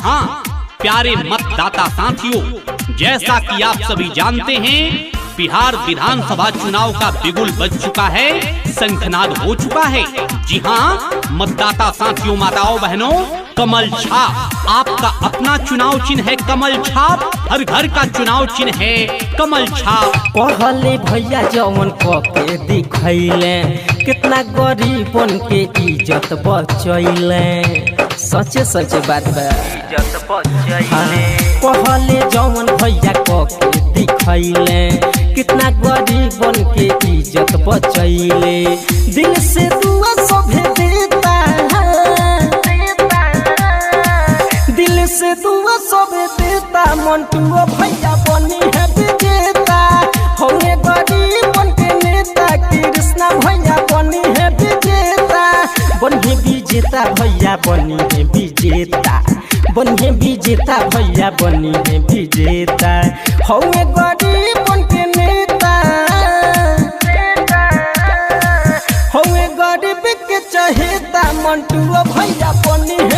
हाँ प्यारे मतदाता साथियों, जैसा कि आप सभी जानते हैं, बिहार विधानसभा चुनाव का बिगुल बज चुका है, शंखनाद हो चुका है। जी हाँ मतदाता साथियों, माताओं बहनों, कमल छाप आपका अपना चुनाव चिन्ह है। कमल छाप हर घर का चुनाव चिन्ह है। कमल छाप कहले भैया जवन के दिखैले, कितना गरीबन के इज्जत बचैले। सचे सचे बात बा, इज्जत बचैले। कहले जवन भैया के दिखैले, कितना गरीबन के इज्जत बचैले। दिल से दुआ सभे देता है, दिल से दुआ सभे देता। मंटुआ भैया बनी है विजेता, होंगे गरीबन के नेता। कृष्णा भैया बनी है विजेता, बनी विजेता भैया बनी है विजेता। बनी विजेता भैया बनी है विजेता, होंगे गरीबन के नेता। होंगे गरीब के चहेता, मंटुआ भैया बनी है